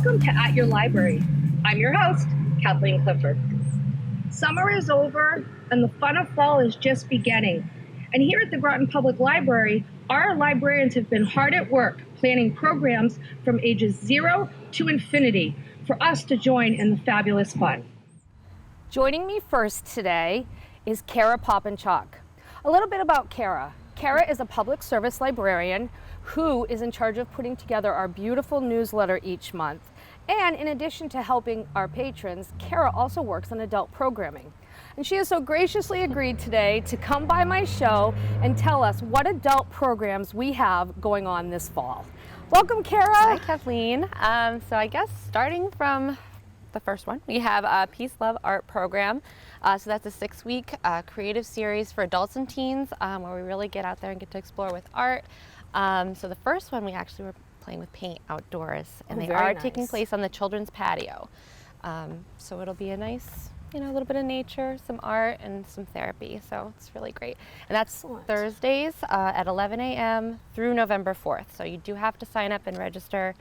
Welcome to At Your Library. I'm your host, Cathleen Clifford. Summer is over and the fun of fall is just beginning. And here at the Groton Public Library, our librarians have been hard at work planning programs from ages 0 to infinity for us to join in the fabulous fun. Joining me first today is Kara Poppinchalk. A little bit about Kara. Kara is a public service librarian who is in charge of putting together our beautiful newsletter each month. And in addition to helping our patrons, Kara also works on adult programming. And she has so graciously agreed today to come by my show and tell us what adult programs we have going on this fall. Welcome, Kara. Hi, Kathleen. So I guess starting from the first one, we have a Peace, Love, Art program. So that's a 6-week creative series for adults and teens where we really get out there and get to explore with art. So the first one, we actually were playing with paint outdoors, and they are taking place on the children's patio. So it'll be a nice, a little bit of nature, some art, and some therapy. So it's really great. And that's Thursdays at 11 a.m. through November 4th. So you do have to sign up and register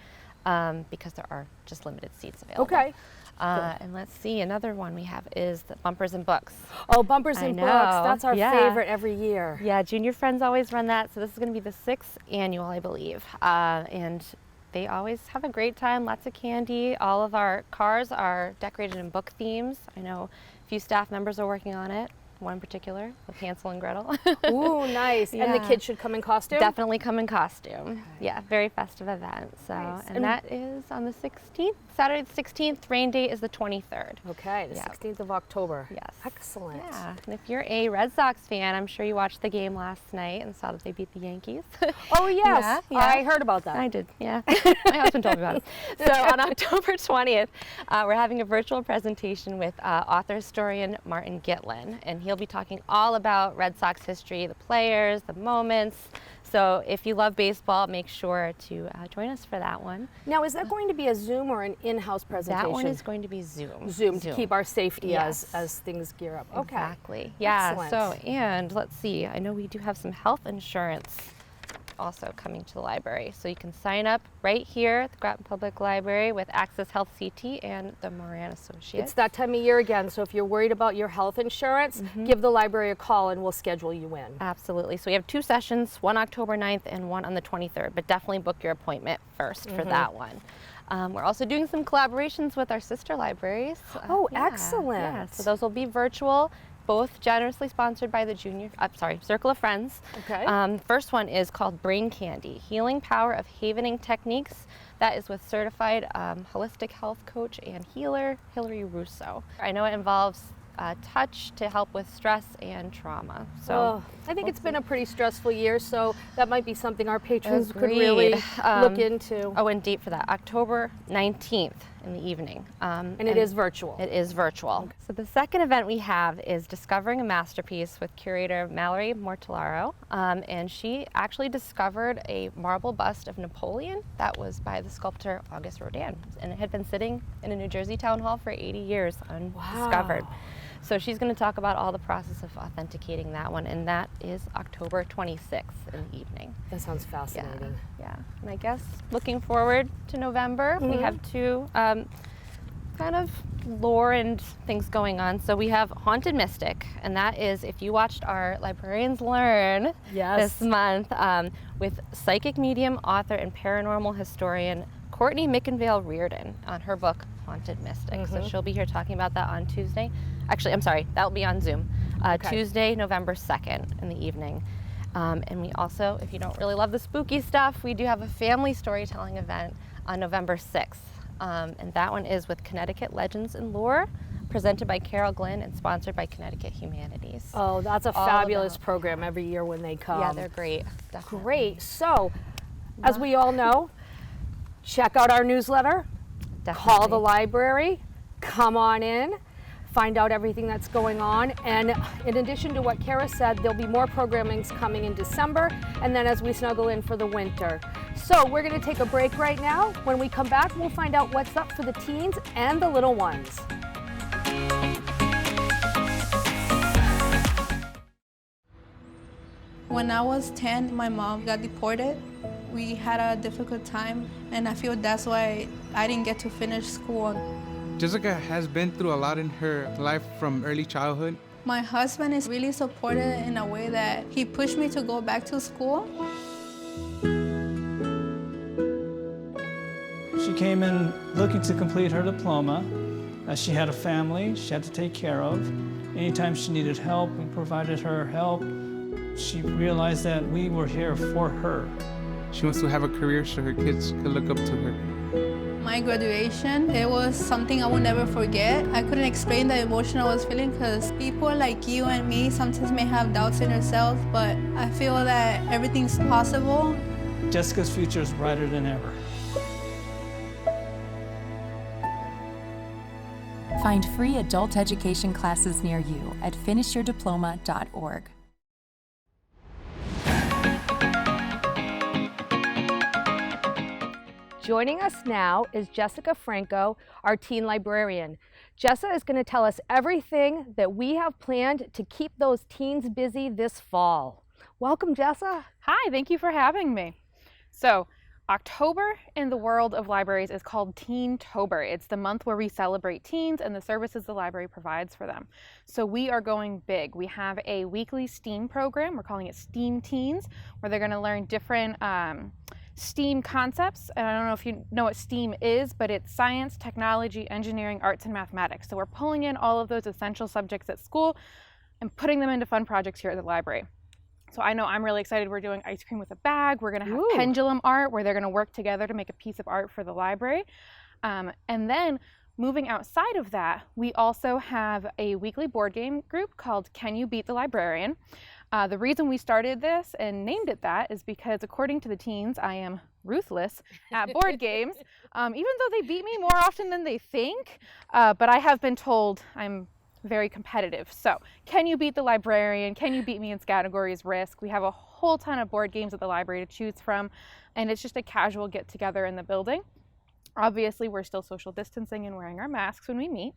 because there are just limited seats available. Okay. And let's see, another one we have is the Bumpers and Books. Oh, Bumpers and Books. That's our favorite every year. Yeah, Junior Friends always run that. So this is going to be the 6th annual, I believe. And they always have a great time, lots of candy. All of our cars are decorated in book themes. I know a few staff members are working on it. One in particular, with Hansel and Gretel. Ooh, nice. Yeah. And the kids should come in costume? Definitely come in costume. Okay. Yeah, very festive event. So, nice. And that is on the 16th, Saturday the 16th. Rain date is the 23rd. Okay, the 16th of October. Yes. Excellent. Yeah, and if you're a Red Sox fan, I'm sure you watched the game last night and saw that they beat the Yankees. Oh, yes. Yeah. I heard about that. I did, yeah. My husband told me about it. So on October 20th, we're having a virtual presentation with author-historian Martin Gitlin, and he'll be talking all about Red Sox history, the players, the moments. So if you love baseball, make sure to join us for that one. Now, is that going to be a Zoom or an in-house presentation? That one is going to be Zoom. Zoom to keep our safety as things gear up. Okay. Exactly. Yeah. Excellent. So, and let's see, I know we do have some health insurance also coming to the library. So you can sign up right here at the Groton Public Library with Access Health CT and the Moran Associates. It's that time of year again, so if you're worried about your health insurance, give the library a call and we'll schedule you in. Absolutely. So we have 2 sessions, one October 9th and one on the 23rd, but definitely book your appointment first for that one. We're also doing some collaborations with our sister libraries. Oh, excellent. Yeah. So those will be virtual, both generously sponsored by the Circle of Friends. Okay. First one is called Brain Candy, Healing Power of Havening Techniques. That is with certified holistic health coach and healer, Hilary Russo. I know it involves touch to help with stress and trauma. So I think it's been a pretty stressful year, so that might be something our patrons could really look into. Oh, and date for that, October 19th in the evening. And it is virtual. It is virtual. Okay. So the second event we have is Discovering a Masterpiece with curator Mallory Mortalaro. And she actually discovered a marble bust of Napoleon that was by the sculptor Auguste Rodin. And it had been sitting in a New Jersey town hall for 80 years undiscovered. Wow. So she's going to talk about all the process of authenticating that one, and that is October 26th in the evening. That sounds fascinating. Yeah. And I guess looking forward to November, we have 2 kind of lore and things going on. So we have Haunted Mystic, and that is if you watched our Librarians Learn this month with psychic medium, author, and paranormal historian Courtney McInvale Reardon on her book Haunted Mystic. So she'll be here talking about that on Tuesday. Actually, I'm sorry, that will be on Zoom. Tuesday, November 2nd in the evening. And we also, if you don't really love the spooky stuff, we do have a family storytelling event on November 6th. And that one is with Connecticut Legends and Lore, presented by Carol Glynn and sponsored by Connecticut Humanities. Oh, that's a fabulous program every year when they come. Yeah, they're great. Definitely. Great. So, as we all know, check out our newsletter, call the library, come on in, find out everything that's going on. And in addition to what Kara said, there'll be more programmings coming in December, and then as we snuggle in for the winter. So we're going to take a break right now. When we come back, we'll find out what's up for the teens and the little ones. When I was 10, my mom got deported. We had a difficult time, and I feel that's why I didn't get to finish school. Jessica has been through a lot in her life from early childhood. My husband is really supportive in a way that he pushed me to go back to school. She came in looking to complete her diploma. She had a family she had to take care of. Anytime she needed help, we provided her help. She realized that we were here for her. She wants to have a career so her kids can look up to her. My graduation, it was something I will never forget. I couldn't explain the emotion I was feeling because people like you and me sometimes may have doubts in ourselves, but I feel that everything's possible. Jessica's future is brighter than ever. Find free adult education classes near you at finishyourdiploma.org. Joining us now is Jessica Franco, our teen librarian. Jessa is going to tell us everything that we have planned to keep those teens busy this fall. Welcome, Jessa. Hi, thank you for having me. So, October in the world of libraries is called Teen-tober. It's the month where we celebrate teens and the services the library provides for them. So we are going big. We have a weekly STEAM program. We're calling it STEAM Teens, where they're going to learn different STEAM concepts. And I don't know if you know what STEAM is, but it's science, technology, engineering, arts, and mathematics. So we're pulling in all of those essential subjects at school and putting them into fun projects here at the library. So I know I'm really excited. We're doing ice cream with a bag. We're going to have pendulum art where they're going to work together to make a piece of art for the library. And then moving outside of that, we also have a weekly board game group called Can You Beat the Librarian? The reason we started this and named it that is because according to the teens, I am ruthless at board games, even though they beat me more often than they think. But I have been told I'm very competitive. So can you beat the librarian? Can you beat me in categories Risk? We have a whole ton of board games at the library to choose from, and it's just a casual get together in the building. Obviously, we're still social distancing and wearing our masks when we meet.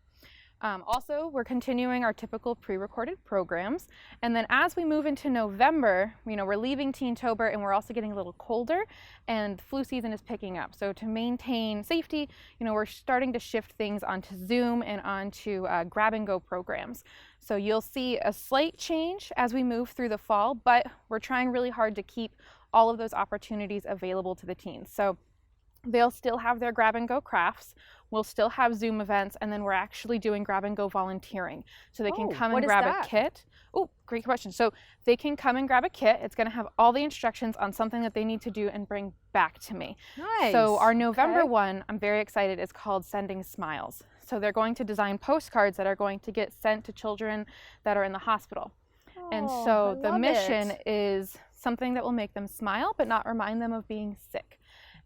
Also, we're continuing our typical pre-recorded programs. And then as we move into November, we're leaving Teen-tober and we're also getting a little colder and flu season is picking up. So to maintain safety, we're starting to shift things onto Zoom and onto grab and go programs. So you'll see a slight change as we move through the fall, but we're trying really hard to keep all of those opportunities available to the teens. So they'll still have their grab and go crafts. We'll still have Zoom events, and then we're actually doing grab and go volunteering. So they can come and grab a kit. Oh, great question. So they can come and grab a kit. It's going to have all the instructions on something that they need to do and bring back to me. Nice. So our November one, I'm very excited, is called Sending Smiles. So they're going to design postcards that are going to get sent to children that are in the hospital. And so the mission is something that will make them smile, but not remind them of being sick.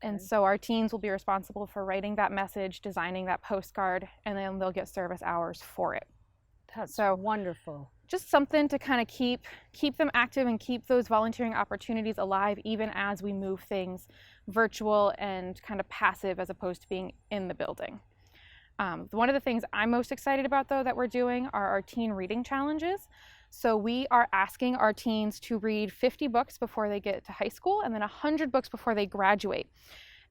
And so our teens will be responsible for writing that message, designing that postcard, and then they'll get service hours for it. That's so wonderful. Just something to kind of keep them active and keep those volunteering opportunities alive, even as we move things virtual and kind of passive as opposed to being in the building. One of the things I'm most excited about, though, that we're doing are our teen reading challenges. So we are asking our teens to read 50 books before they get to high school and then 100 books before they graduate.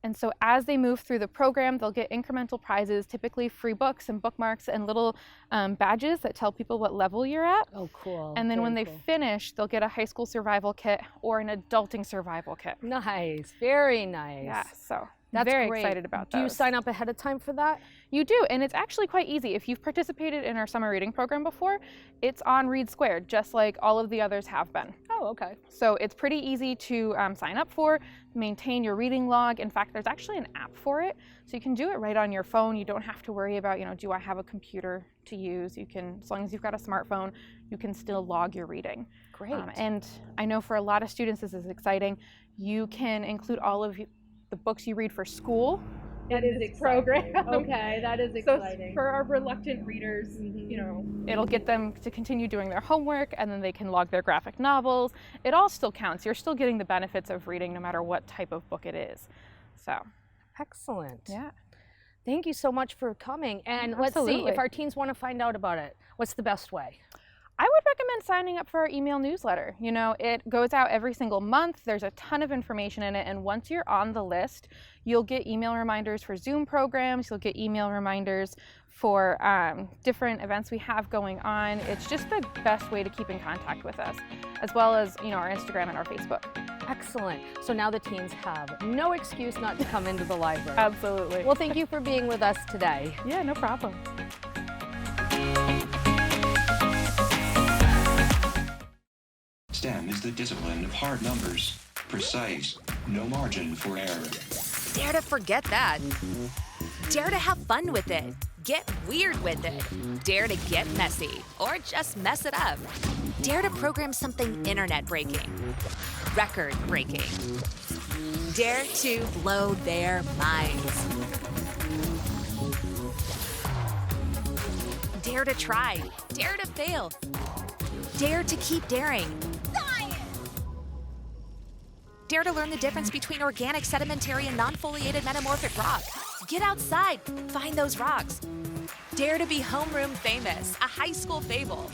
And so as they move through the program, they'll get incremental prizes, typically free books and bookmarks and little badges that tell people what level you're at. Oh, cool. And then when they finish, they'll get a high school survival kit or an adulting survival kit. Nice. Very nice. Yeah, so that's very great. excited about those. Do you sign up ahead of time for that? You do, and it's actually quite easy. If you've participated in our summer reading program before, it's on Read Squared, just like all of the others have been. Oh, okay. So it's pretty easy to sign up for, maintain your reading log. In fact, there's actually an app for it, so you can do it right on your phone. You don't have to worry about, do I have a computer to use? You can, as long as you've got a smartphone, you can still log your reading. Great. And I know for a lot of students this is exciting. You can include all of the books you read for school. That is exciting. Okay, that is exciting. So for our reluctant readers, it'll get them to continue doing their homework, and then they can log their graphic novels. It all still counts. You're still getting the benefits of reading no matter what type of book it is. So excellent. Yeah. Thank you so much for coming. And let's see, if our teens want to find out about it, what's the best way? I would recommend signing up for our email newsletter. You know, it goes out every single month. There's a ton of information in it, and once you're on the list, you'll get email reminders for Zoom programs, you'll get email reminders for different events we have going on. It's just the best way to keep in contact with us, as well as, you know, our Instagram and our Facebook. Excellent. So now the teens have no excuse not to come into the library. Absolutely. Well, thank you for being with us today. Yeah, no problem. STEM is the discipline of hard numbers, precise, no margin for error. Dare to forget that. Dare to have fun with it. Get weird with it. Dare to get messy, or just mess it up. Dare to program something internet-breaking, record-breaking. Dare to blow their minds. Dare to try. Dare to fail. Dare to keep daring. Dare to learn the difference between organic, sedimentary, and non-foliated metamorphic rock. Get outside, find those rocks. Dare to be homeroom famous, a high school fable.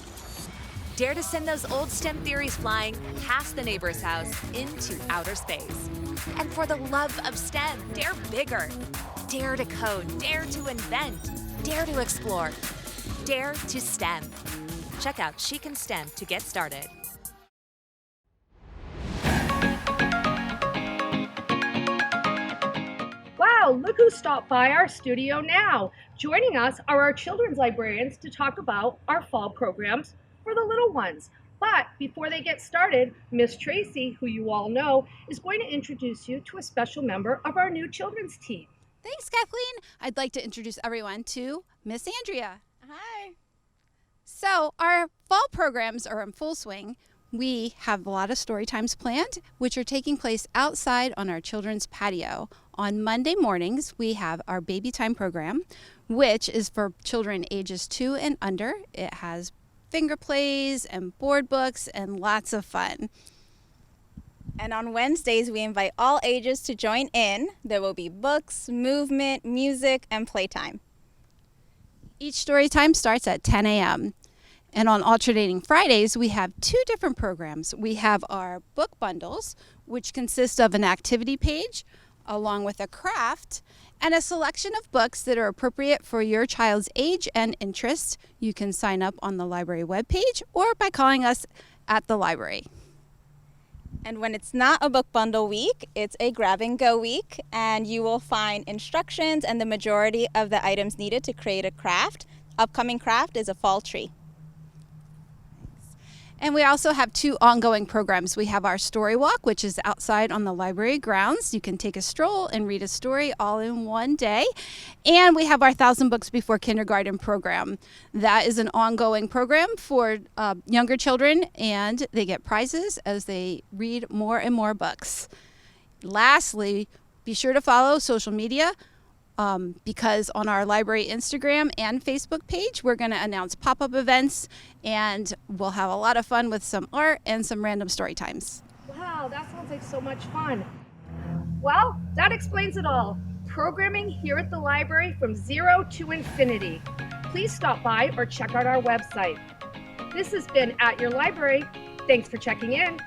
Dare to send those old STEM theories flying past the neighbor's house into outer space. And for the love of STEM, dare bigger. Dare to code, dare to invent, dare to explore, dare to STEM. Check out She Can STEM to get started. Wow, look who stopped by our studio now. Joining us are our children's librarians to talk about our fall programs for the little ones. But before they get started, Miss Tracy, who you all know, is going to introduce you to a special member of our new children's team. Thanks, Kathleen. I'd like to introduce everyone to Miss Andrea. Hi. So our fall programs are in full swing. We have a lot of story times planned, which are taking place outside on our children's patio. On Monday mornings, we have our baby time program, which is for children ages 2 and under. It has finger plays and board books and lots of fun. And on Wednesdays, we invite all ages to join in. There will be books, movement, music, and playtime. Each story time starts at 10 a.m. And on alternating Fridays, we have 2 different programs. We have our book bundles, which consist of an activity page, along with a craft, and a selection of books that are appropriate for your child's age and interest. You can sign up on the library webpage or by calling us at the library. And when it's not a book bundle week, it's a grab and go week, and you will find instructions and the majority of the items needed to create a craft. Upcoming craft is a fall tree. And we also have 2 ongoing programs. We have our story walk, which is outside on the library grounds. You can take a stroll and read a story all in one day. And we have our 1,000 Books Before Kindergarten program. That is an ongoing program for younger children, and they get prizes as they read more and more books. Lastly, be sure to follow social media. Because on our library Instagram and Facebook page, we're going to announce pop-up events, and we'll have a lot of fun with some art and some random story times. Wow, that sounds like so much fun. Well, that explains it all. Programming here at the library from 0 to infinity. Please stop by or check out our website. This has been At Your Library. Thanks for checking in.